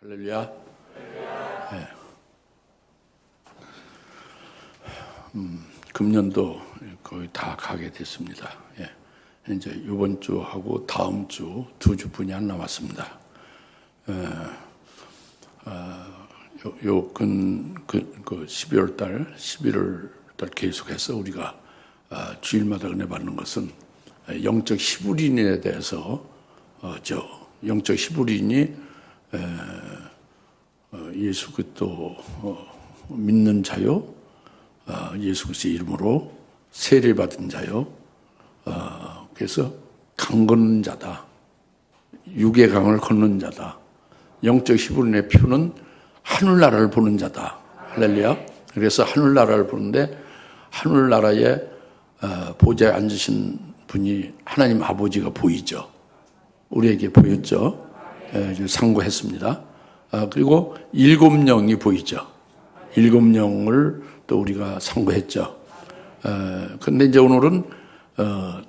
할렐루야. 네. 금년도 거의 다 가게 됐습니다. 예. 이제 이번 주하고 다음 주 두 주뿐이 안 남았습니다. 요 12월 달, 11월 달 계속해서 우리가 주일마다 은혜 받는 것은 영적 히브리인에 대해서 영적 히브리인이 예수 그리스도 믿는 자요, 예수 그리스도의 이름으로 세례 받은 자요. 그래서 강 걷는 자다. 육의 강을 걷는 자다. 영적 히브리인의 표는 하늘나라를 보는 자다. 할렐루야. 그래서 하늘나라를 보는데 하늘나라에 보좌에 앉으신 분이 하나님 아버지가 보이죠. 우리에게 보였죠. 상고했습니다. 그리고 7영이 보이죠. 7영을 또 우리가 상고했죠. 그런데 이제 오늘은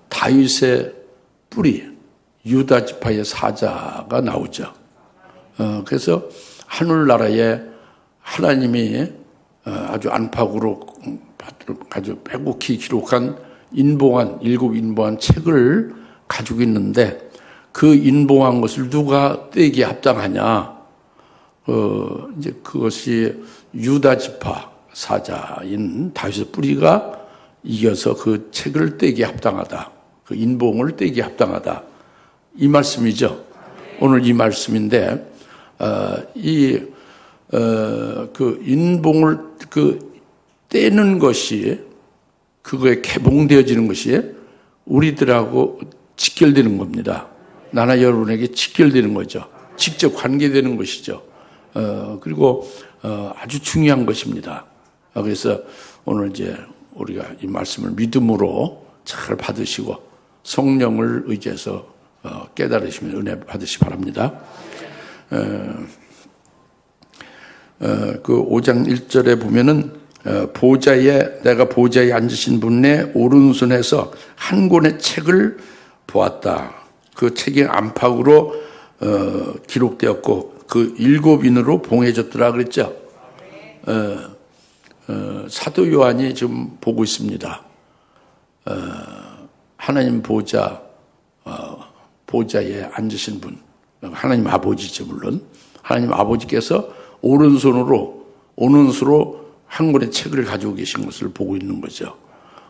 다윗의 뿌리, 유다 지파의 사자가 나오죠. 그래서 하늘나라에 하나님이 아주 안팎으로 아주 빼곡히 기록한 인봉한 7인봉한 책을 가지고 있는데 그 인봉한 것을 누가 떼기에 합당하냐? 이제 그것이 유다 지파 사자인 다윗의 뿌리가 이겨서 그 책을 떼기에 합당하다. 그 인봉을 떼기에 합당하다. 이 말씀이죠. 오늘 이 말씀인데, 그 인봉을 떼는 것이, 그거에 개봉되어지는 것이 우리들하고 직결되는 겁니다. 나나 여러분에게 직결되는 거죠. 직접 관계되는 것이죠. 그리고 아주 중요한 것입니다. 그래서 오늘 이제 우리가 이 말씀을 믿음으로 잘 받으시고 성령을 의지해서 깨달으시면 은혜 받으시 바랍니다. 그 5장 1절에 보면은 내가 보좌에 앉으신 분의 오른손에서 한 권의 책을 보았다. 그 책이 안팎으로 기록되었고 그 7인으로 봉해졌더라 그랬죠. 사도 요한이 지금 보고 있습니다. 하나님 보좌에 앉으신 분, 하나님 아버지죠 물론. 하나님 아버지께서 오른손으로 한 권의 책을 가지고 계신 것을 보고 있는 거죠.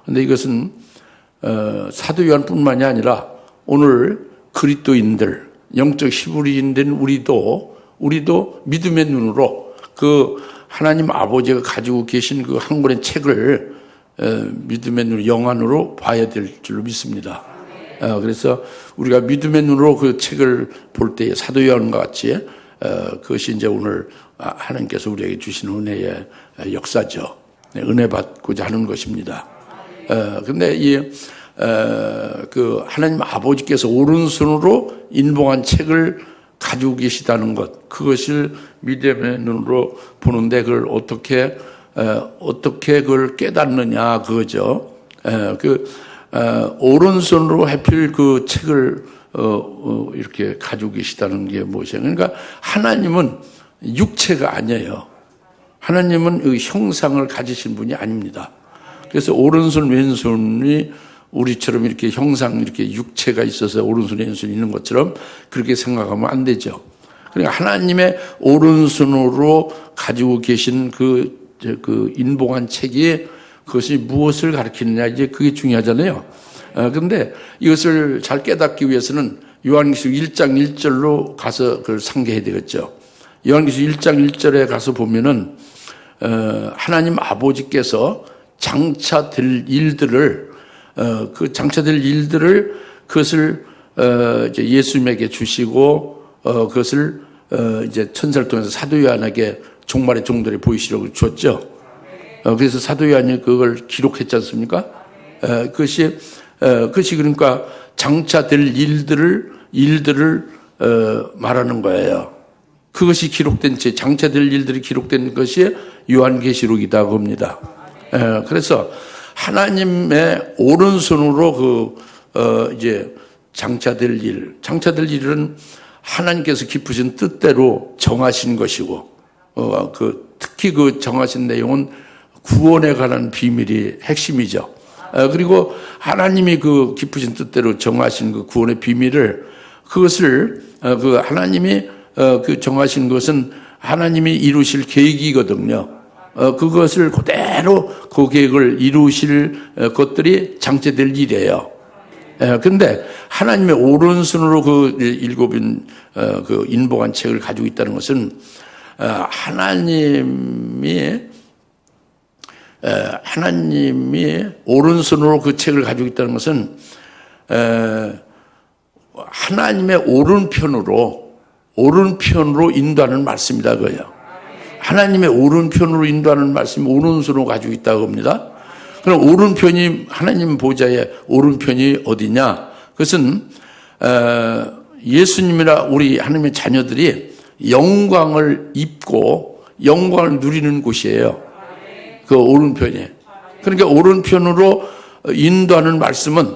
그런데 이것은 사도 요한뿐만이 아니라 오늘 그리스도인들, 영적 히브리인된 우리도 믿음의 눈으로 그 하나님 아버지가 가지고 계신 그 한 권의 책을 믿음의 눈, 영안으로 봐야 될 줄로 믿습니다. 그래서 우리가 믿음의 눈으로 그 책을 볼 때에 사도 요한과 같이 그것이 이제 오늘 하나님께서 우리에게 주신 은혜의 역사죠. 은혜 받고자 하는 것입니다. 근데 그 하나님 아버지께서 오른손으로 인봉한 책을 가지고 계시다는 것, 그것을 믿음의 눈으로 보는데 그걸 어떻게 그걸 깨닫느냐 그거죠. 오른손으로 하필 그 책을 이렇게 가지고 계시다는 게 무엇이에요? 그러니까 하나님은 육체가 아니에요. 하나님은 그 형상을 가지신 분이 아닙니다. 그래서 오른손 왼손이 우리처럼 이렇게 이렇게 육체가 있어서 오른손 왼손이 있는 것처럼 그렇게 생각하면 안 되죠. 그러니까 하나님의 오른손으로 가지고 계신 그 인봉한 책이 그것이 무엇을 가리키느냐, 이제 그게 중요하잖아요. 그런데 이것을 잘 깨닫기 위해서는 요한계시록 1장 1절로 가서 그걸 상기해야 되겠죠. 요한계시록 1장 1절에 가서 보면은 하나님 아버지께서 장차될 일들을 그것을 이제 예수님에게 주시고 그것을 이제 천사를 통해서 사도 요한에게 종말의 종들이 보이시려고 줬죠. 그래서 사도 요한이 그걸 기록했지 않습니까? 그것이 그러니까 장차될 일들을 말하는 거예요. 그것이 기록된 장차될 일들이 기록된 것이 요한계시록이다 겁니다. 그래서 하나님의 오른손으로 이제 장차될 일은 하나님께서 깊으신 뜻대로 정하신 것이고, 특히 그 정하신 내용은 구원에 관한 비밀이 핵심이죠. 그리고 하나님이 그 깊으신 뜻대로 정하신 그 구원의 비밀을, 그것을 그 하나님이 그 정하신 것은 하나님이 이루실 계획이거든요. 그것을 그대로 그 계획을 이루실 것들이 장체될 일이에요. 근데 하나님의 오른손으로 그 일곱인 그 인복한 책을 가지고 있다는 것은 하나님이 오른손으로 그 책을 가지고 있다는 것은 하나님의 오른편으로 인도하는 말씀이다 그거예요. 하나님의 오른편으로 인도하는 말씀이 오른손으로 가지고 있다고 합니다. 그럼 오른편이, 하나님 보좌의 오른편이 어디냐? 그것은 예수님이나 우리 하나님의 자녀들이 영광을 입고 영광을 누리는 곳이에요. 그 오른편이. 그러니까 오른편으로 인도하는 말씀은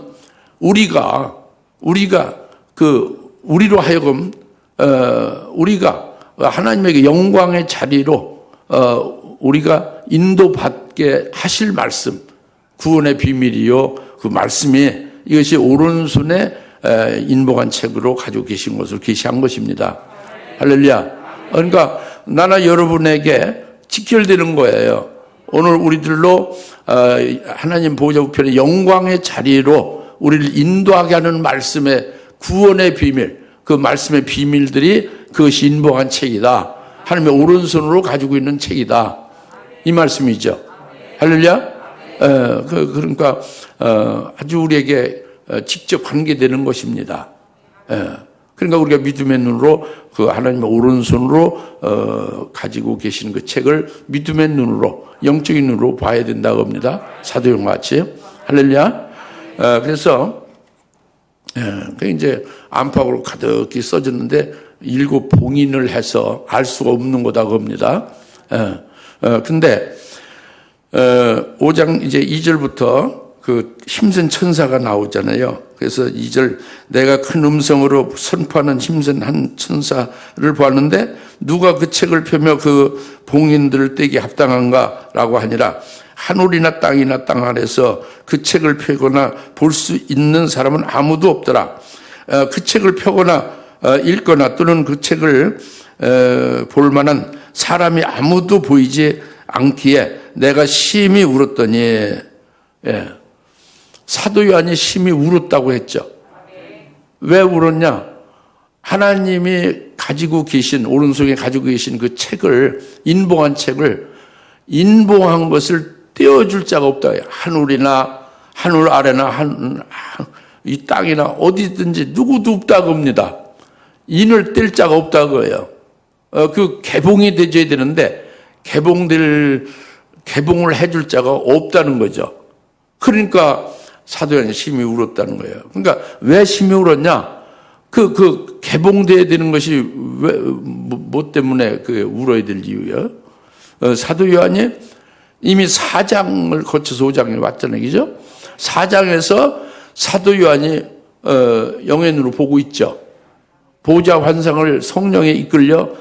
우리로 하여금 우리가 하나님에게 영광의 자리로 우리가 인도받게 하실 말씀, 구원의 비밀이요, 그 말씀이 이것이 오른손에 인복한 책으로 가지고 계신 것을 계시한 것입니다. 할렐루야. 그러니까 나나 여러분에게 직결되는 거예요. 오늘 우리들로 하나님 보호자 우편의 영광의 자리로 우리를 인도하게 하는 말씀의 구원의 비밀, 그 말씀의 비밀들이 그것이 인복한 책이다. 하나님의 오른손으로 가지고 있는 책이다. 이 말씀이죠. 할렐루야. 그러니까 아주 우리에게 직접 관계되는 것입니다. 그러니까 우리가 믿음의 눈으로 그 하나님의 오른손으로 가지고 계신 그 책을 믿음의 눈으로, 영적인 눈으로 봐야 된다고 합니다. 사도행과 같이. 할렐루야. 그래서 이제 안팎으로 가득히 써졌는데 7 봉인을 해서 알 수가 없는 거다고 합니다. 근데 5장 이제 2절부터 그 힘센 천사가 나오잖아요. 그래서 2절, 내가 큰 음성으로 선포하는 힘센 한 천사를 보았는데 누가 그 책을 펴며 그 봉인들을 떼기 합당한가라고 하니라. 하늘이나 땅이나 땅 아래서 그 책을 펴거나 볼 수 있는 사람은 아무도 없더라. 그 책을 펴거나 읽거나 또는 그 책을 볼 만한 사람이 아무도 보이지 않기에 내가 심히 울었더니, 사도 요한이 심히 울었다고 했죠. 왜 울었냐? 하나님이 가지고 계신, 오른손에 가지고 계신 그 책을, 인봉한 책을, 인봉한 것을 떼어줄 자가 없다. 하늘이나 하늘 아래나 이 땅이나 어디든지 누구도 없다고 합니다. 인을 뗄 자가 없다고 해요. 그 개봉이 되어야 되는데 개봉을 해줄 자가 없다는 거죠. 그러니까 사도 요한이 심히 울었다는 거예요. 그러니까 왜 심히 울었냐? 그 개봉돼야 되는 것이 뭐 때문에 울어야 될 이유예요? 사도 요한이 이미 4장을 거쳐서 5장에 왔잖아요. 그죠? 4장에서 사도 요한이 영의 눈으로 보고 있죠. 보좌 환상을 성령에 이끌려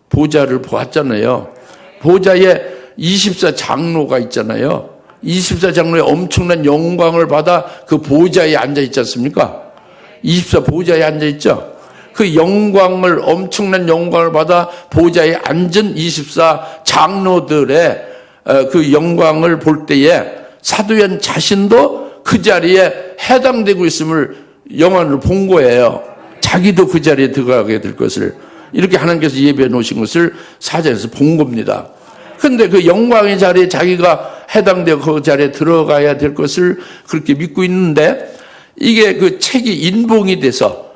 보좌를 보았잖아요. 보좌에 24장로가 있잖아요. 24장로의 엄청난 영광을 받아 그 보좌에 앉아 있지 않습니까? 24보좌에 앉아 있죠. 그 영광을, 엄청난 영광을 받아 보좌에 앉은 24장로들의 그 영광을 볼 때에 사도 요한 자신도 그 자리에 해당되고 있음을 영안으로 본 거예요. 자기도 그 자리에 들어가게 될 것을, 이렇게 하나님께서 예배해 놓으신 것을 사장에서 본 겁니다. 근데 그 영광의 자리에 자기가 해당되어 그 자리에 들어가야 될 것을 그렇게 믿고 있는데, 이게 그 책이 인봉이 돼서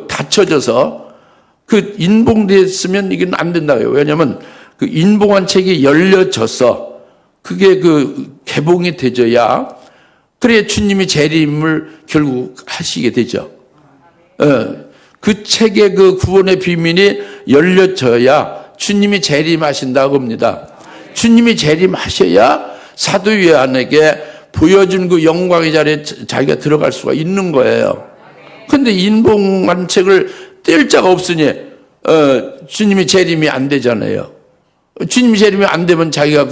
닫혀져서 그 인봉됐으면 이게 안 된다고요. 왜냐하면 그 인봉한 책이 열려져서 그게 그 개봉이 되져야, 그래야 주님이 재림을 결국 하시게 되죠. 그 책의 그 구원의 비밀이 열려져야 주님이 재림하신다고 합니다. 주님이 재림하셔야 사도 요한에게 보여준 그 영광의 자리에 자기가 들어갈 수가 있는 거예요. 근데 인봉한 책을 뗄 자가 없으니 주님이 재림이 안 되잖아요. 주님이 재림이 안 되면 자기가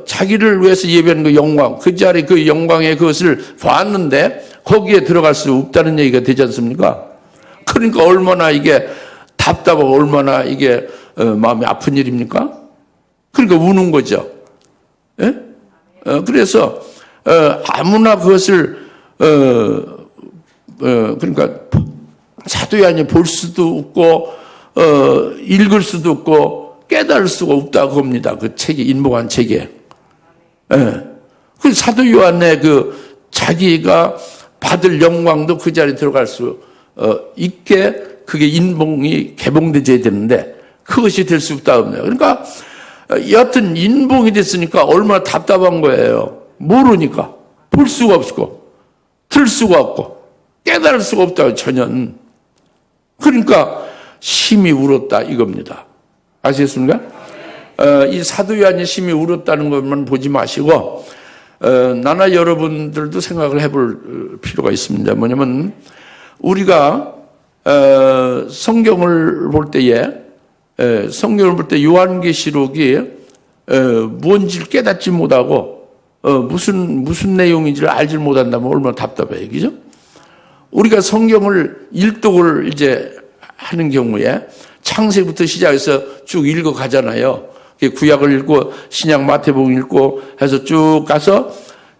자기를 위해서 예배하는 그 영광, 그 자리 그 영광의 그것을 봤는데 거기에 들어갈 수 없다는 얘기가 되지 않습니까? 그러니까 얼마나 이게 답답하고 얼마나 이게 마음이 아픈 일입니까? 그러니까 우는 거죠. 예? 그래서 아무나 그것을 그러니까 사도 요한이 볼 수도 없고 읽을 수도 없고 깨달을 수가 없다 그겁니다. 그 책이 인봉한 책에. 예. 그 사도 요한의 그 자기가 받을 영광도 그 자리에 들어갈 수 있게 그게 인봉이 개봉되어야 되는데 그것이 될 수 없다 그럽니다. 그러니까 여하튼 인봉이 됐으니까 얼마나 답답한 거예요. 모르니까 볼 수가 없고 들 수가 없고 깨달을 수가 없다 전혀. 그러니까 심히 울었다 이겁니다. 아시겠습니까? 이 사도 요한이 심히 울었다는 것만 보지 마시고 나나 여러분들도 생각을 해볼 필요가 있습니다. 뭐냐면 우리가 성경을 볼 때에 요한계시록이 뭔지를 깨닫지 못하고 무슨 내용인지를 알지 못한다면 얼마나 답답해요. 그죠? 우리가 성경을 일독을 이제 하는 경우에 창세기부터 시작해서 쭉 읽어 가잖아요. 구약을 읽고 신약 마태복음 읽고 해서 쭉 가서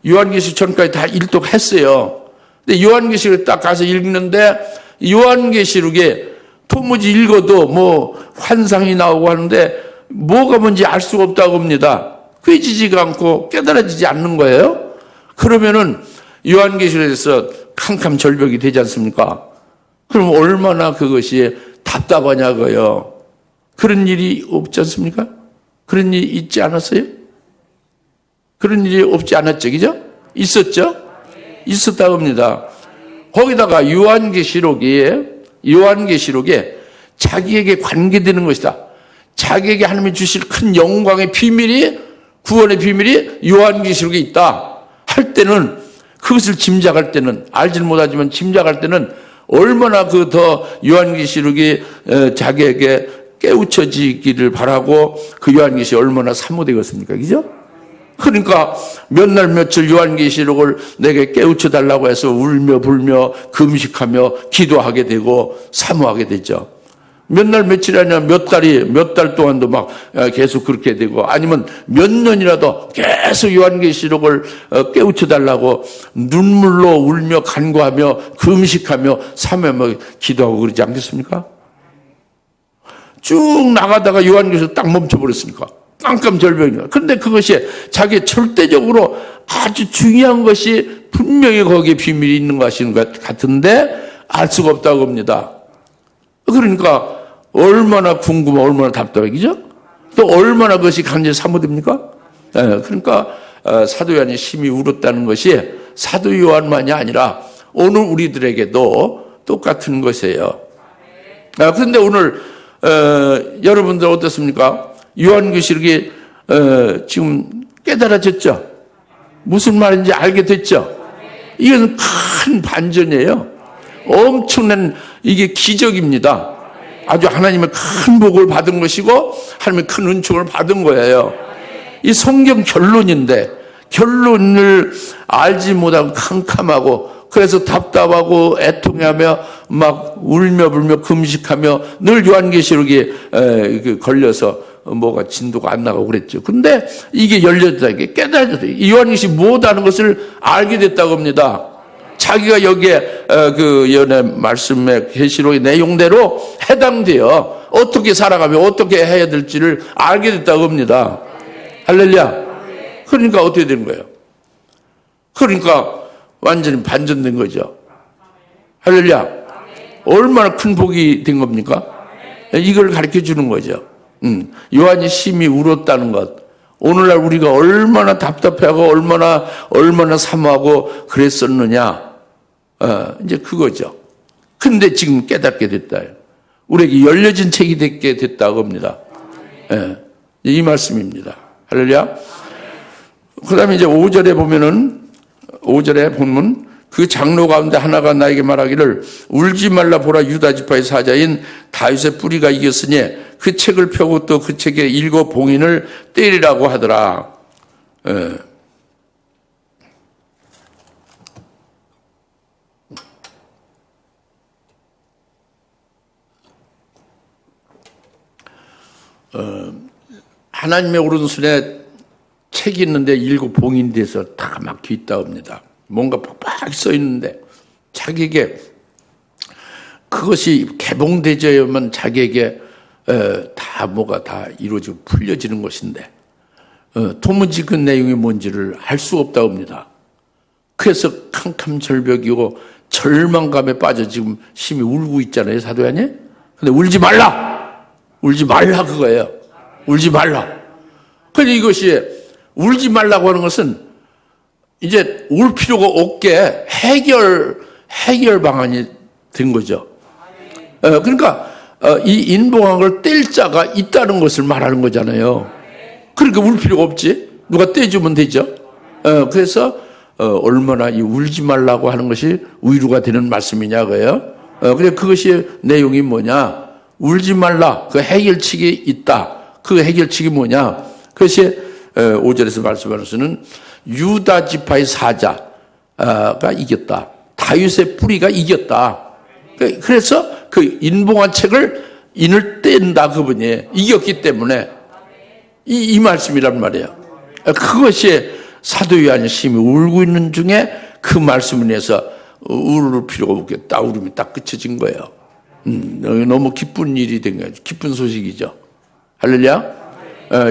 요한계시록 전까지 다 일독했어요. 근데 요한계시록에 딱 가서 읽는데 요한계시록에 도무지 읽어도 뭐 환상이 나오고 하는데 뭐가 뭔지 알 수가 없다고 합니다. 꿰지지가 않고 깨달아지지 않는 거예요. 그러면은 요한계시록에서 캄캄절벽이 되지 않습니까? 그럼 얼마나 그것이 답답하냐고요. 그런 일이 없지 않습니까? 그런 일이 있지 않았어요? 그런 일이 없지 않았죠, 그죠? 있었죠? 있었다고 합니다. 거기다가 요한계시록에 자기에게 관계되는 것이다. 자기에게 하나님이 주실 큰 영광의 비밀이, 구원의 비밀이 요한계시록에 있다 할 때는, 그것을 짐작할 때는, 알지는 못하지만 짐작할 때는 얼마나 그 더 요한계시록이 자기에게 깨우쳐지기를 바라고 그 요한계시록이 얼마나 사모되겠습니까? 그죠? 그러니까 몇 날 며칠 요한계시록을 내게 깨우쳐 달라고 해서 울며 불며 금식하며 기도하게 되고 사모하게 되죠. 몇 날 며칠이 아니라 몇 달 동안도 막 계속 그렇게 되고 아니면 몇 년이라도 계속 요한계시록을 깨우쳐 달라고 눈물로 울며 간구하며 금식하며 사모하며 기도하고 그러지 않겠습니까? 쭉 나가다가 요한계시록 딱 멈춰버렸으니까 깜깜절벽이야. 그런데 그것이 자기 절대적으로 아주 중요한 것이 분명히 거기에 비밀이 있는 것인 것 같은데 알 수가 없다고 합니다. 그러니까 얼마나 궁금하고 얼마나 답답해, 그죠? 또 얼마나 그것이 간절히 사모됩니까? 그러니까 사도 요한이 심히 울었다는 것이 사도 요한만이 아니라 오늘 우리들에게도 똑같은 것이에요. 그런데 오늘 여러분들 어떻습니까? 요한계시록이 지금 깨달아졌죠? 무슨 말인지 알게 됐죠? 이건 큰 반전이에요. 엄청난 이게 기적입니다. 아주 하나님의 큰 복을 받은 것이고 하나님의 큰 은총을 받은 거예요. 이 성경 결론인데 결론을 알지 못하고 캄캄하고 그래서 답답하고 애통하며 막 울며 불며 금식하며 늘 요한계시록에 걸려서 뭐가 진도가 안 나가고 그랬죠. 근데 이게 열려졌다, 이게 깨달아졌다. 이 요한계시록이 뭐다는 것을 알게 됐다고 합니다. 자기가 여기에 그 연의 말씀의 계시록의 내용대로 해당되어 어떻게 살아가며 어떻게 해야 될지를 알게 됐다고 합니다. 할렐루야. 그러니까 어떻게 되는 거예요? 그러니까 완전히 반전된 거죠. 할렐루야. 얼마나 큰 복이 된 겁니까? 이걸 가르쳐 주는 거죠. 요한이 심히 울었다는 것. 오늘날 우리가 얼마나 답답해하고 얼마나 사모하고 그랬었느냐. 이제 그거죠. 근데 지금 깨닫게 됐다. 우리에게 열려진 책이 되게 됐다고 합니다. 이 말씀입니다. 할렐루야. 그 다음에 이제 5절에 보면 그 장로 가운데 하나가 나에게 말하기를 울지 말라 보라 유다 지파의 사자인 다윗의 뿌리가 이겼으니 그 책을 펴고 또 그 책의 7 봉인을 때리라고 하더라. 예. 하나님의 오른손에 책이 있는데 7 봉인이 돼서 다 막혀 있다 합니다. 뭔가 빡빡 써 있는데 자기에게 그것이 개봉되져야만 자기에게 다 뭐가 다 이루어지고 풀려지는 것인데 도무지 그 내용이 뭔지를 알 수 없다 합니다. 그래서 캄캄절벽이고 절망감에 빠져 지금 심히 울고 있잖아요, 사도야니. 근데 울지 말라 그거예요. 울지 말라. 근데 이것이 울지 말라고 하는 것은 이제 울 필요가 없게 해결 방안이 된 거죠. 그러니까 이 인봉한 걸 뗄 자가 있다는 것을 말하는 거잖아요. 그러니까 울 필요가 없지. 누가 떼주면 되죠. 그래서 얼마나 이 울지 말라고 하는 것이 위로가 되는 말씀이냐고요. 그래 그것이 내용이 뭐냐? 울지 말라. 그 해결책이 있다. 그 해결책이 뭐냐? 그것이 5절에서 말씀하는 것은 유다 지파의 사자가 이겼다. 다윗의 뿌리가 이겼다. 그래서 그 인봉한 책을 인을 뗀다 그분이 이겼기 때문에 이 말씀이란 말이에요. 그것이 사도 요한이 심히 울고 있는 중에 그 말씀을 위해서 울을 필요가 없겠다. 울음이 딱 그쳐진 거예요. 너무 기쁜 일이 된 거예요. 기쁜 소식이죠. 할렐루야.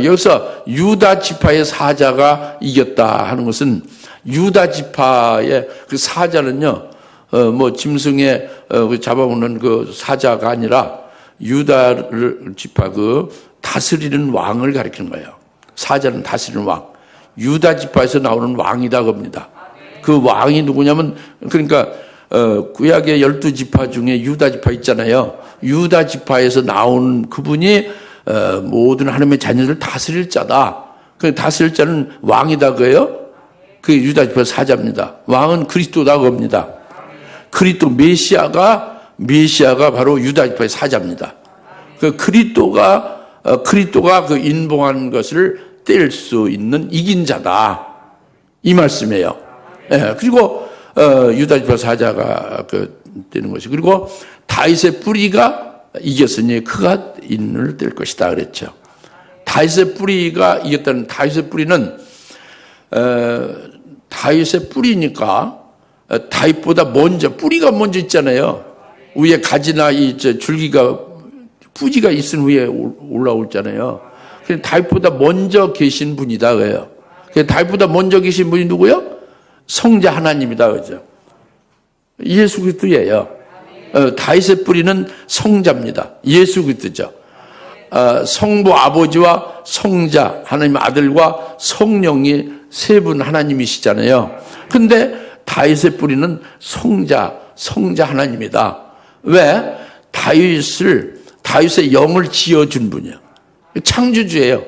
여기서 유다 지파의 사자가 이겼다 하는 것은 유다 지파의 그 사자는요, 뭐 짐승에 잡아오는 그 사자가 아니라 유다 지파 그 다스리는 왕을 가리키는 거예요. 사자는 다스리는 왕. 유다 지파에서 나오는 왕이다 겁니다. 그 왕이 누구냐면 그러니까 구약의 12지파 중에 유다 지파 있잖아요. 유다 지파에서 나온 그분이 모든 하나님의 자녀들을 다스릴 자다. 그 다스릴 자는 왕이다 그예요. 그 유다 지파 사자입니다. 왕은 그리스도다 겁니다. 그리스도 메시아가 바로 유다 지파의 사자입니다. 그 그리스도가 그 인봉한 것을 뗄 수 있는 이긴 자다. 이 말씀이에요. 예, 그리고 유다 지파 사자가 되는 것이 그리고 다윗의 뿌리가 이겼으니 그가 인을 뗄 것이다 그랬죠. 다윗의 뿌리가 이겼다는 다윗의 뿌리는 다윗의 뿌리니까 다윗보다 먼저 뿌리가 먼저 있잖아요. 위에 가지나 이 줄기가 뿌지가 있은 위에 올라오잖아요. 다윗보다 먼저 계신 분이다 그래요. 다윗보다 먼저 계신 분이 누구요? 성자 하나님이다 그죠. 예수 그리스도예요. 다윗의 뿌리는 성자입니다. 예수 그리스도죠. 성부 아버지와 성자 하나님 아들과 성령이 세 분 하나님이시잖아요. 근데 다윗의 뿌리는 성자 하나님이다. 왜? 다윗의 영을 지어준 분이에요. 창조주예요.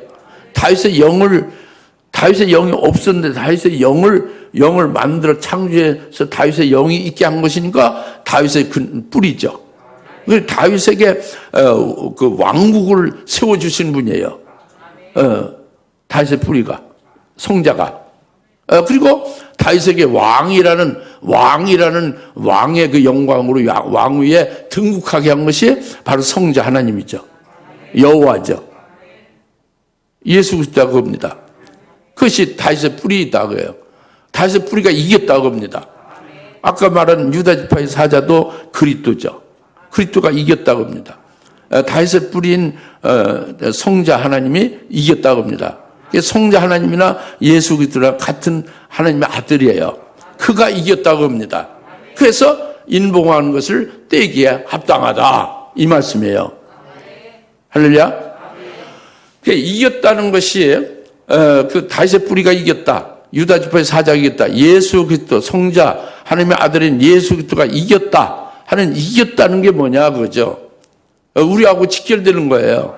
다윗의 영이 없었는데 다윗의 영을 만들어 창조해서 다윗의 영이 있게 한 것이니까 다윗의 뿌리죠. 다윗에게 그 왕국을 세워주신 분이에요. 다윗의 뿌리가, 성자가. 그리고 다윗에게 왕이라는 왕의 그 영광으로 왕 위에 등극하게 한 것이 바로 성자 하나님이죠. 여호와죠. 예수 그리스도가 그겁니다. 그것이 다윗의 뿌리이다 그래요. 다윗의 뿌리가 이겼다고 합니다. 아까 말한 유다 지파의 사자도 그리스도죠. 그리스도가 이겼다고 합니다. 다윗의 뿌리인 성자 하나님이 이겼다고 합니다. 성자 하나님이나 예수 그리스도랑 같은 하나님의 아들이에요. 그가 이겼다고 합니다. 그래서 인봉하는 것을 떼기에 합당하다 이 말씀이에요. 할렐루야. 이겼다는 것이 그 다윗의 뿌리가 이겼다. 유다 지파의 사자가 이겼다. 예수 그리스도 성자 하나님의 아들인 예수 그리스도가 이겼다 하는 이겼다는 게 뭐냐 그거죠. 우리하고 직결되는 거예요.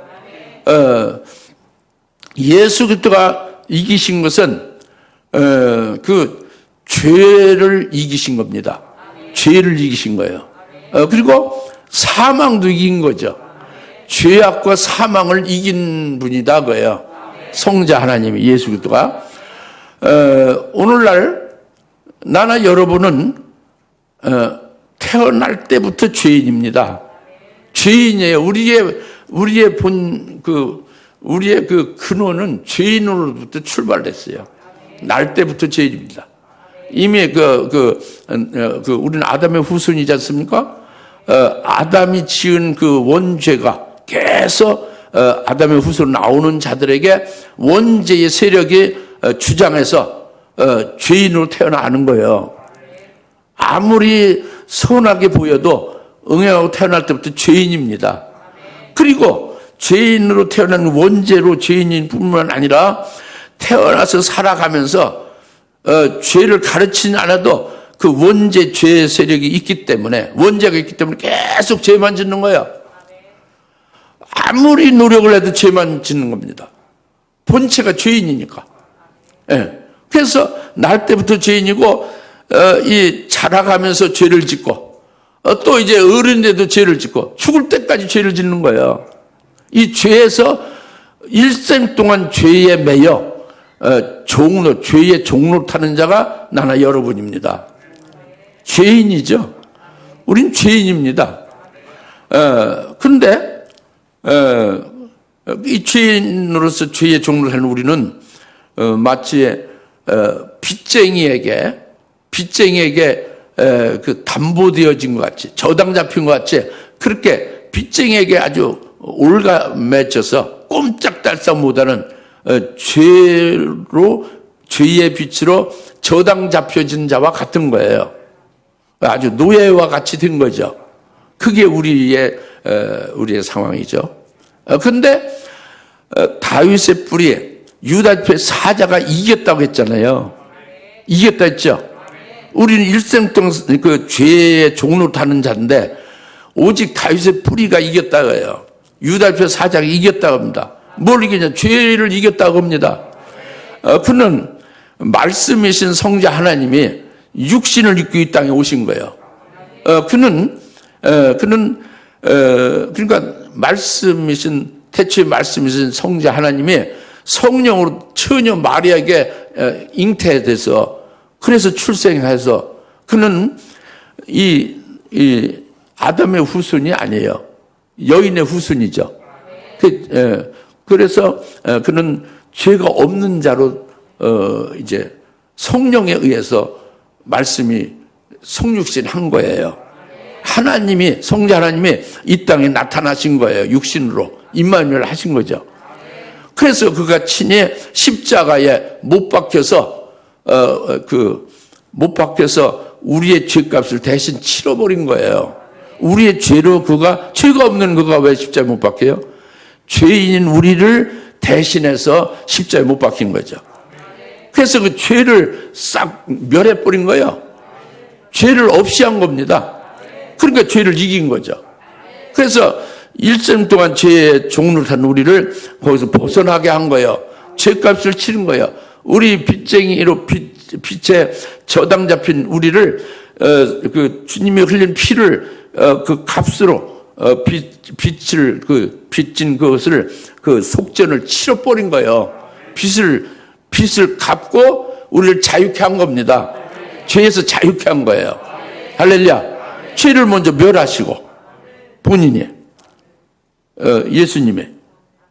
예수 그리스도가 이기신 것은 그 죄를 이기신 겁니다. 죄를 이기신 거예요. 그리고 사망도 이긴 거죠. 죄악과 사망을 이긴 분이다 그예요. 성자 하나님이, 예수 그리스도가. 오늘날 나나 여러분은 태어날 때부터 죄인입니다. 죄인이에요. 우리의 근원은 죄인으로부터 출발했어요. 날 때부터 죄인입니다. 이미 우리는 아담의 후손이지 않습니까? 아담이 지은 그 원죄가 계속 아담의 후손 나오는 자들에게 원죄의 세력이 주장해서 죄인으로 태어나는 거예요. 아무리 선하게 보여도 응행하고 태어날 때부터 죄인입니다. 그리고 죄인으로 태어난 원죄로 죄인인 뿐만 아니라 태어나서 살아가면서 죄를 가르치지 않아도 그 원죄 죄의 세력이 있기 때문에, 원죄가 있기 때문에 계속 죄만 짓는 거예요. 아무리 노력을 해도 죄만 짓는 겁니다. 본체가 죄인이니까. 예. 그래서 날 때부터 죄인이고, 자라가면서 죄를 짓고, 또 이제 어른이 돼도 죄를 짓고, 죽을 때까지 죄를 짓는 거예요. 이 죄에서 일생 동안 죄에 매여 죄의 종로 타는 자가 나나 여러분입니다. 죄인이죠. 우린 죄인입니다. 근데 이 죄인으로서 죄의 종로를 하는 우리는 마치 빚쟁이에게 그 담보되어진 것 같이, 저당 잡힌 것 같이, 그렇게 빚쟁이에게 아주 올가매쳐서 꼼짝달싹 못하는 죄의 빛으로 저당 잡혀진 자와 같은 거예요. 아주 노예와 같이 된 거죠. 그게 우리의 상황이죠. 근데 다윗의 뿌리, 유다집의 사자가 이겼다고 했잖아요. 이겼다 했죠. 우리는 일생 동안 그 죄의 종로 타는 자인데 오직 다윗의 뿌리가 이겼다고 해요. 유다집의 사자가 이겼다고 합니다. 뭘 이기냐? 죄를 이겼다고 합니다. 그는 말씀이신 성자 하나님이 육신을 입고 이 땅에 오신 거예요. 그는 그러니까 태초에 말씀이신 성자 하나님이 성령으로 처녀 마리아에게 잉태돼서, 그래서 출생해서, 그는 이 아담의 후손이 아니에요. 여인의 후손이죠. 그래서 그는 죄가 없는 자로 이제 성령에 의해서 말씀이 성육신 한 거예요. 하나님이, 성자 하나님이 이 땅에 나타나신 거예요. 육신으로 임마누엘 하신 거죠. 그래서 그가 친히 십자가에 못 박혀서 우리의 죄값을 대신 치러버린 거예요. 우리의 죄로 죄가 없는 그가 왜 십자가에 못 박혀요? 죄인인 우리를 대신해서 십자가에 못 박힌 거죠. 그래서 그 죄를 싹 멸해버린 거예요. 죄를 없이 한 겁니다. 그러니까 죄를 이긴 거죠. 그래서 일생 동안 죄의 종로를 탄 우리를 거기서 벗어나게 한 거예요. 죄값을 치른 거예요. 우리 빚쟁이로 빚에 저당 잡힌 우리를 그 주님이 흘린 피를 그 값으로 빚을 빚진 그것을 그 속전을 치러버린 거예요. 빚을 갚고 우리를 자유케 한 겁니다. 죄에서 자유케 한 거예요. 할렐루야. 죄를 먼저 멸하시고 본인이 예수님이,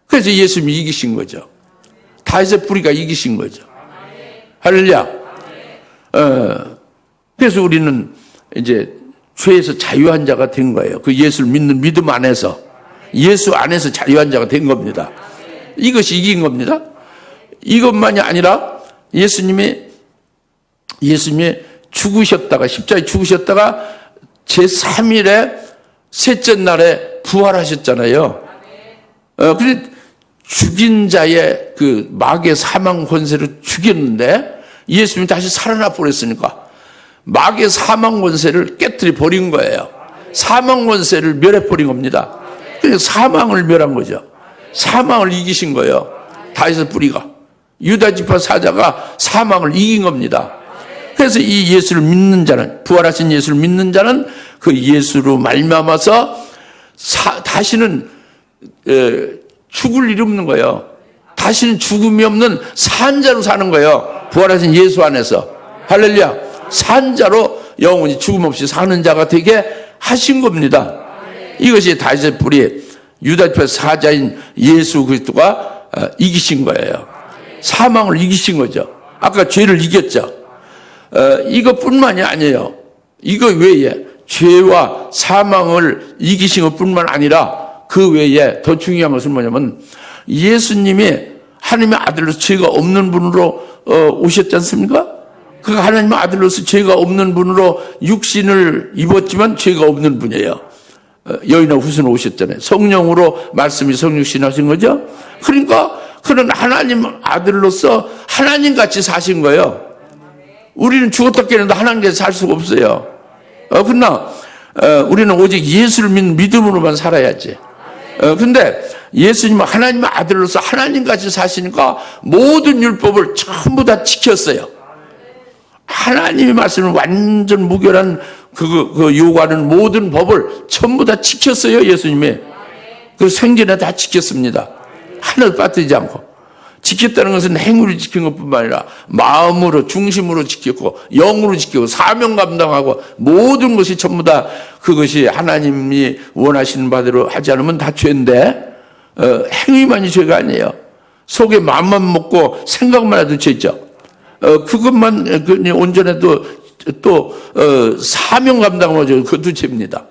그래서 예수님이 이기신 거죠. 다윗의 뿌리가 이기신 거죠. 할렐루야. 그래서 우리는 이제 죄에서 자유한 자가 된 거예요. 그 예수를 믿는 믿음 안에서, 예수 안에서 자유한 자가 된 겁니다. 이것이 이긴 겁니다. 이것만이 아니라 예수님이 죽으셨다가, 십자가에 죽으셨다가 제3일에 셋째 날에 부활하셨잖아요. 그래서 죽인 자의 그 마귀의 사망 권세를 죽였는데 예수님이 다시 살아나 버렸으니까 마귀의 사망 권세를 깨뜨려 버린 거예요. 사망 권세를 멸해 버린 겁니다. 그래서 사망을 멸한 거죠. 사망을 이기신 거예요. 다윗의 뿌리가, 유다 지파 사자가 사망을 이긴 겁니다. 그래서 이 예수를 믿는 자는, 부활하신 예수를 믿는 자는 그 예수로 말미암아서 다시는 죽을 일이 없는 거예요. 다시는 죽음이 없는 산자로 사는 거예요. 부활하신 예수 안에서. 할렐루야. 산자로 영원히 죽음 없이 사는 자가 되게 하신 겁니다. 이것이 다윗의 뿌리, 유다지파 사자인 예수 그리스도가 이기신 거예요. 사망을 이기신 거죠. 아까 죄를 이겼죠. 이것뿐만이 아니에요. 이거 외에 죄와 사망을 이기신 것뿐만 아니라 그 외에 더 중요한 것은 뭐냐면 예수님이 하나님의 아들로서 죄가 없는 분으로 오셨지 않습니까? 그 하나님의 아들로서 죄가 없는 분으로 육신을 입었지만 죄가 없는 분이에요. 여인의 후손으로 오셨잖아요. 성령으로 말씀이 성육신 하신 거죠. 그러니까 그런 하나님 아들로서 하나님같이 사신 거예요. 우리는 죽었다 깨어나도 하나님께서 살 수가 없어요. 그러나 우리는 오직 예수를 믿는 믿음으로만 살아야지. 근데 예수님은 하나님의 아들로서 하나님같이 사시니까 모든 율법을 전부 다 지켰어요. 하나님의 말씀을 완전 무결한 그 요구하는 모든 법을 전부 다 지켰어요. 예수님이. 그 생전에 다 지켰습니다. 하나도 빠뜨리지 않고. 지켰다는 것은 행위로 지킨 것뿐만 아니라 마음으로, 중심으로 지켰고, 영으로 지키고, 사명 감당하고, 모든 것이 전부 다 그것이 하나님이 원하시는 바대로 하지 않으면 다 죄인데, 행위만이 죄가 아니에요. 속에 마음만 먹고 생각만 해도 죄죠. 그것만 온전해도 또 사명 감당을 하죠. 그것도 죄입니다.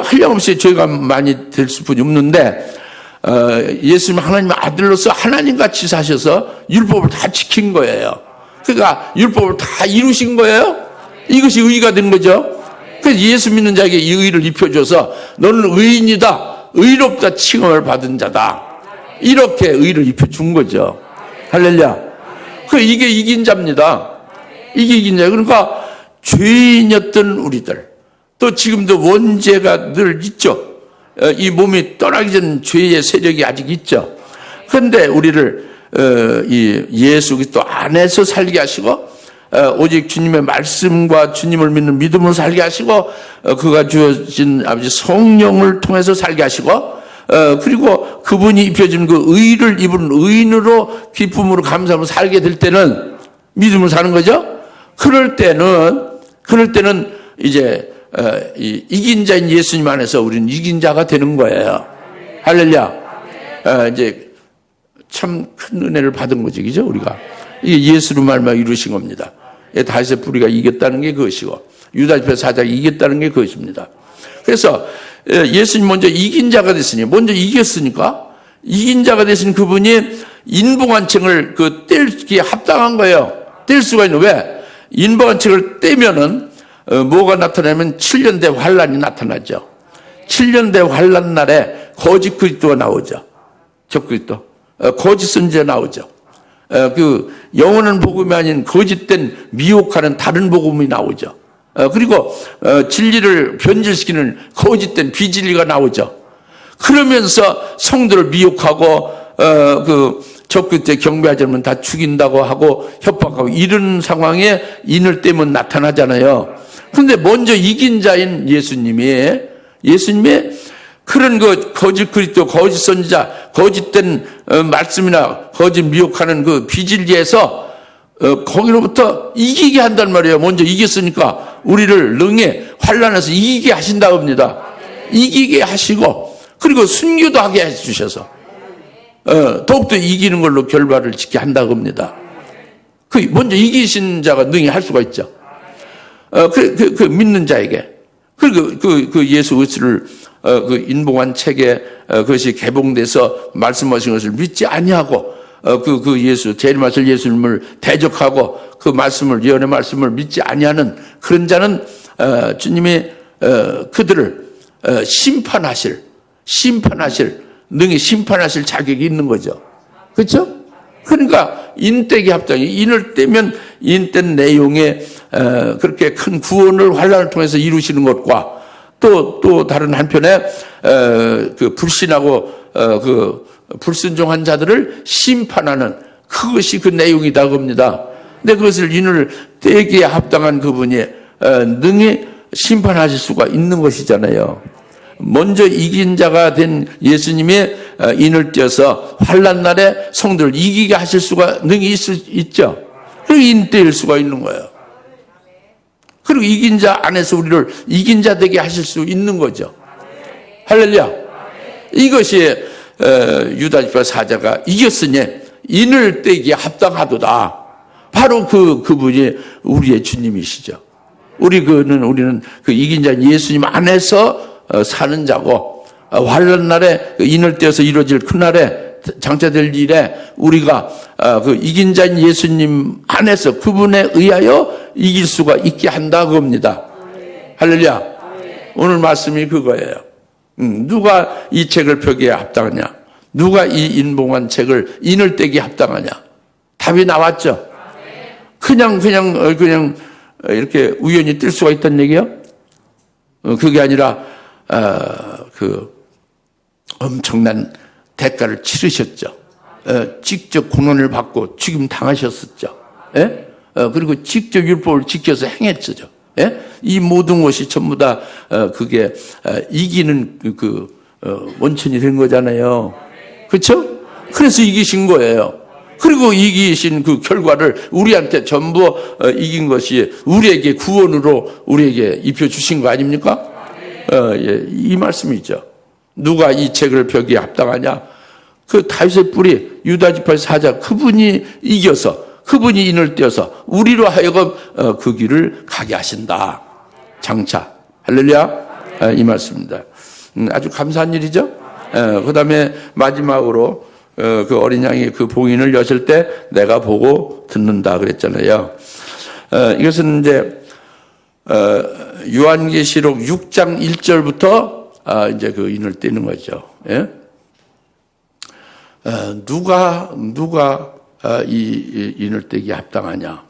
한량없이 죄가 많이 될 수뿐이 없는데 예수님 하나님의 아들로서 하나님같이 사셔서 율법을 다 지킨 거예요. 그러니까 율법을 다 이루신 거예요. 이것이 의가 된 거죠. 그래서 예수 믿는 자에게 이 의를 입혀줘서 너는 의인이다, 의롭다 칭함을 받은 자다, 이렇게 의를 입혀준 거죠. 할렐루야. 이게 이긴 자입니다. 이게 이긴 자. 그러니까 죄인이었던 우리들, 또 지금도 원죄가 늘 있죠. 이 몸이 떠나기 전 죄의 세력이 아직 있죠. 그런데 우리를 이 예수 그리스도 안에서 살게 하시고, 오직 주님의 말씀과 주님을 믿는 믿음으로 살게 하시고, 그가 주어진 아버지 성령을 통해서 살게 하시고, 그리고 그분이 입혀준 그 의를 입은 의인으로 기쁨으로 감사하며 살게 될 때는 믿음으로 사는 거죠. 그럴 때는 이제 이긴 자인 예수님 안에서 우리는 이긴 자가 되는 거예요. 할렐루야. 이제 참 큰 은혜를 받은 거죠, 그죠? 우리가 이게 예수로 말미암아 이루신 겁니다. 다윗의 뿌리가 이겼다는 게 그것이고, 유다지파 사자가 이겼다는 게 그것입니다. 그래서 예수님 먼저 이긴 자가 됐으니, 먼저 이겼으니까, 이긴 자가 되신 그분이 인봉한책을 떼기에 합당한 거예요. 뗄 수가 있는, 왜? 인봉한책을 떼면은 뭐가 나타나면 7년대 환란이 나타나죠. 7년대 환란 날에 거짓 그리스도가 나오죠. 적그리스도, 거짓 선지자 나오죠. 그 영원한 복음이 아닌 거짓된 미혹하는 다른 복음이 나오죠. 그리고 진리를 변질시키는 거짓된 비진리가 나오죠. 그러면서 성도를 미혹하고 그 적그리스도에 경배하지 않으면 다 죽인다고 하고 협박하고 이런 상황에 인을 떼면 나타나잖아요. 그런데 먼저 이긴 자인 예수님이 그런 거짓 그리스도, 거짓 선지자, 거짓된 말씀이나 거짓 미혹하는 그 비진리에서 거기로부터 이기게 한단 말이에요. 먼저 이겼으니까 우리를 능히 환란에서 이기게 하신다고 합니다. 이기게 하시고, 그리고 순교도 하게 해주셔서 더욱더 이기는 걸로 결과를 짓게 한다고 합니다. 먼저 이기신 자가 능히 할 수가 있죠. 그 믿는 자에게. 그리고 그 예수 그리스도를 그 인봉한 책에 그것이 개봉돼서 말씀하신 것을 믿지 아니하고 그 예수, 재림하실 예수님을 대적하고 그 말씀을, 예언의 말씀을 믿지 아니하는 그런 자는 주님이 그들을 능히 심판하실 자격이 있는 거죠. 그렇죠? 그러니까 인떼기 합당이, 인을 떼면 인뗀 내용의 그렇게 큰 구원을 환란을 통해서 이루시는 것과 또 다른 한편에 그 불신하고 그 불순종한 자들을 심판하는 그것이 그 내용이다 겁니다. 근데 그것을 인을 떼기에 합당한 그분이 능히 심판하실 수가 있는 것이잖아요. 먼저 이긴 자가 된 예수님이 인을 떼어서 환난 날에 성도를 이기게 하실 수가 능히 있죠. 그리고 인 떼일 수가 있는 거예요. 그리고 이긴 자 안에서 우리를 이긴 자 되게 하실 수 있는 거죠. 할렐루야. 이것이 유다 지파 사자가 이겼으니 인을 떼기에 합당하도다. 바로 그분이 우리의 주님이시죠. 우리는 그 이긴 자 예수님 안에서 사는 자고, 환난 날에 인을 떼어서 이루어질 그 날에 장차될 일에 우리가 그 이긴 자인 예수님 안에서 그분에 의하여 이길 수가 있게 한다 그겁니다. 할렐루야. 오늘 말씀이 그거예요. 누가 이 책을 펴기에 합당하냐? 누가 이 인봉한 책을 인을 떼기에 합당하냐? 답이 나왔죠. 그냥 이렇게 우연히 뜰 수가 있다는 얘기요? 그게 아니라 그 엄청난 대가를 치르셨죠. 직접 고난을 받고 죽임 당하셨었죠. 예? 그리고 직접 율법을 지켜서 행했죠. 예? 이 모든 것이 전부 다 그게 이기는 원천이 된 거잖아요. 그렇죠? 그래서 이기신 거예요. 그리고 이기신 그 결과를 우리한테 전부 이긴 것이 우리에게 구원으로 우리에게 입혀주신 거 아닙니까? 예, 이 말씀이죠. 누가 이 책을 펴기에 합당하냐? 그 다윗의 뿌리 유다 지파의 사자 그분이 이겨서 그분이 인을 떼어서 우리로 하여금 그 길을 가게 하신다. 장차. 할렐루야. 이 말씀입니다. 아주 감사한 일이죠. 그 다음에 마지막으로 그 어린 양이 그 봉인을 여실 때 내가 보고 듣는다 그랬잖아요. 이것은 이제 요한계시록 6장 1절부터 이제 그 인을 떼는 거죠. 예? 누가 이 인을 떼기에 합당하냐?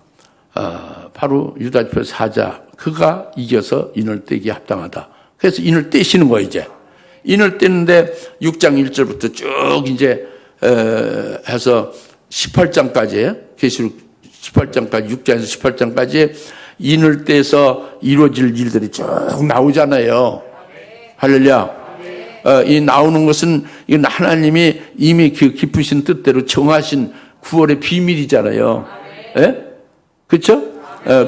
바로 유다 지파 사자 그가 이겨서 인을 떼기에 합당하다. 그래서 인을 떼시는 거예요. 이제 인을 떼는데 6장 1절부터 쭉 이제 해서 18장까지 계시록 18장까지 6장에서 18장까지 인을 떼서 이루어질 일들이 쭉 나오잖아요. 할렐루야. 이 나오는 것은 이건 하나님이 이미 그 깊으신 뜻대로 정하신 구원의 비밀이잖아요. 예? 그렇죠?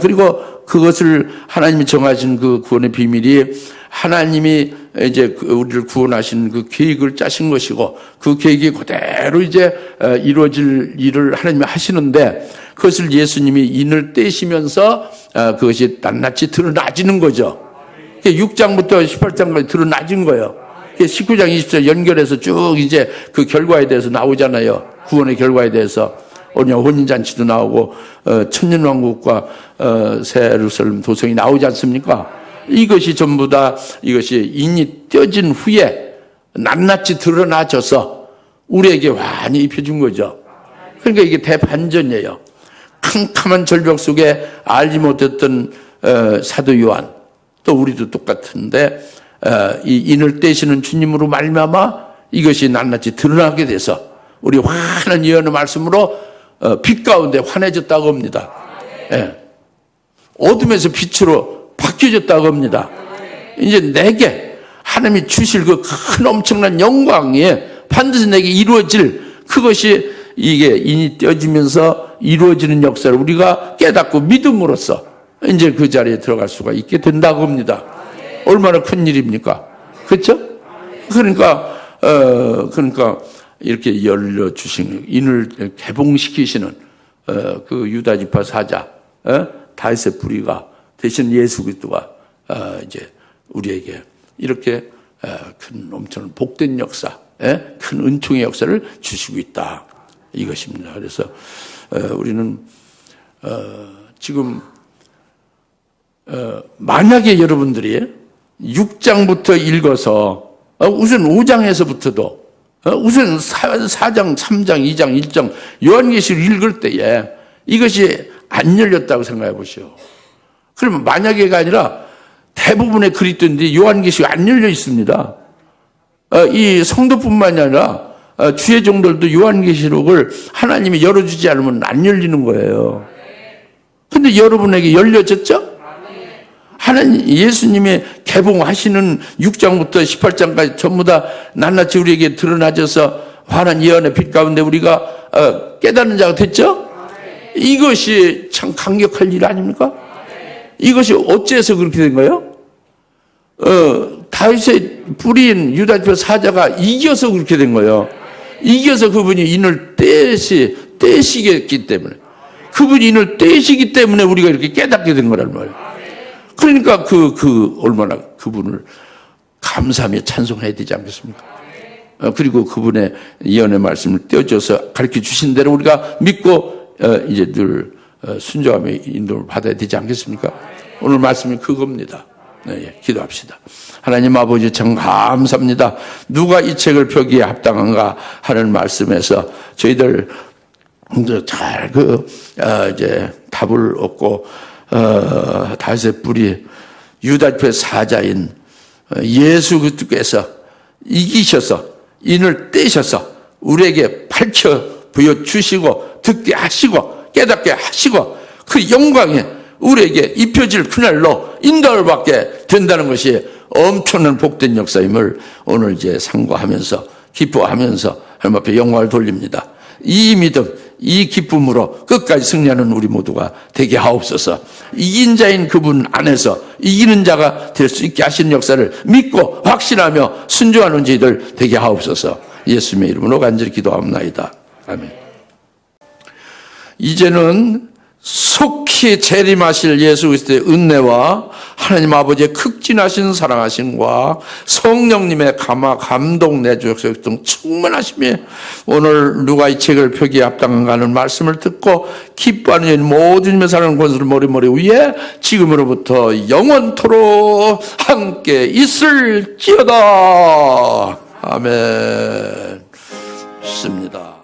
그리고 그것을 하나님이 정하신 그 구원의 비밀이 하나님이 이제 우리를 구원하신 그 계획을 짜신 것이고 그 계획이 그대로 이제 이루어질 일을 하나님이 하시는데 그것을 예수님이 인을 떼시면서 그것이 낱낱이 드러나지는 거죠. 6장부터 18장까지 드러나진 거예요. 19장 20절 연결해서 쭉 이제 그 결과에 대해서 나오잖아요. 구원의 결과에 대해서. 오늘 혼인잔치도 나오고 천년왕국과 새 예루살렘 도성이 나오지 않습니까? 이것이 전부 다 이것이 인이 떼어진 후에 낱낱이 드러나져서 우리에게 완히 입혀준 거죠. 그러니까 이게 대반전이에요. 캄캄한 절벽 속에 알지 못했던 사도 요한 또 우리도 똑같은데 이 인을 떼시는 주님으로 말미암아 이것이 낱낱이 드러나게 돼서 우리 환한 예언의 말씀으로 빛 가운데 환해졌다고 합니다. 예. 어둠에서 빛으로 바뀌어졌다고 합니다. 이제 내게 하나님이 주실 그 큰 엄청난 영광이 반드시 내게 이루어질 그것이 이게 인이 떼어지면서 이루어지는 역사를 우리가 깨닫고 믿음으로써 이제 그 자리에 들어갈 수가 있게 된다고 합니다. 얼마나 큰 일입니까? 그렇죠? 그러니까 이렇게 열려 주신 인을 개봉시키시는 그 유다 지파 사자 다윗의 뿌리가 대신 예수 그리스도가 이제 우리에게 이렇게 큰 엄청난 복된 역사, 큰 은총의 역사를 주시고 있다 이것입니다. 그래서 우리는 지금 만약에 여러분들이 6장부터 읽어서 우선 5장에서부터도 우선 4장, 3장, 2장, 1장 요한계시록 읽을 때에 이것이 안 열렸다고 생각해 보시오. 그러면 만약에가 아니라 대부분의 그리스도인들이 요한계시록이 안 열려 있습니다. 이 성도뿐만이 아니라 주의 종들도 요한계시록을 하나님이 열어주지 않으면 안 열리는 거예요. 근데 여러분에게 열려졌죠? 하나님, 예수님의 개봉하시는 6장부터 18장까지 전부 다 낱낱이 우리에게 드러나져서 환한 예언의 빛 가운데 우리가 깨닫는 자가 됐죠? 이것이 참 강력할 일 아닙니까? 이것이 어째서 그렇게 된 거예요? 다윗의 뿌리인 유다표 사자가 이겨서 그렇게 된 거예요. 이겨서 그분이 인을 떼시겠기 때문에, 그분이 인을 떼시기 때문에 우리가 이렇게 깨닫게 된 거란 말이에요. 그러니까 얼마나 그분을 감사하며 찬송해야 되지 않겠습니까? 그리고 그분의 예언의 말씀을 떼어줘서 가르쳐 주신 대로 우리가 믿고 이제 늘 순종하며 인도를 받아야 되지 않겠습니까? 오늘 말씀이 그겁니다. 네, 기도합시다. 하나님 아버지 참 감사합니다. 누가 이 책을 펴기에 합당한가 하는 말씀에서 저희들 잘 이제 답을 얻고 다윗의 뿌리 유다표의 사자인 예수 그리스도께서 이기셔서 인을 떼셔서 우리에게 밝혀 보여주시고 듣게 하시고 깨닫게 하시고 그 영광에 우리에게 입혀질 그날로 인도를 받게 된다는 것이 엄청난 복된 역사임을 오늘 이제 상고하면서 기뻐하면서 하나님 앞에 영광을 돌립니다. 이 믿음, 이 기쁨으로 끝까지 승리하는 우리 모두가 되게 하옵소서. 이긴 자인 그분 안에서 이기는 자가 될 수 있게 하시는 역사를 믿고 확신하며 순종하는 저희들 되게 하옵소서. 예수님의 이름으로 간절히 기도합니다. 아멘. 이제는 속히 재림하실 예수 그리스도의 은혜와 하나님 아버지의 극진하신 사랑하심과 성령님의 감동 내주셔서 충만하심에 오늘 누가 이 책을 펴기에 합당한가 하는 말씀을 듣고 기뻐하는 모든 님의 사랑하는 권수를 머리머리 위에 지금으로부터 영원토록 함께 있을지어다. 아멘. 있습니다.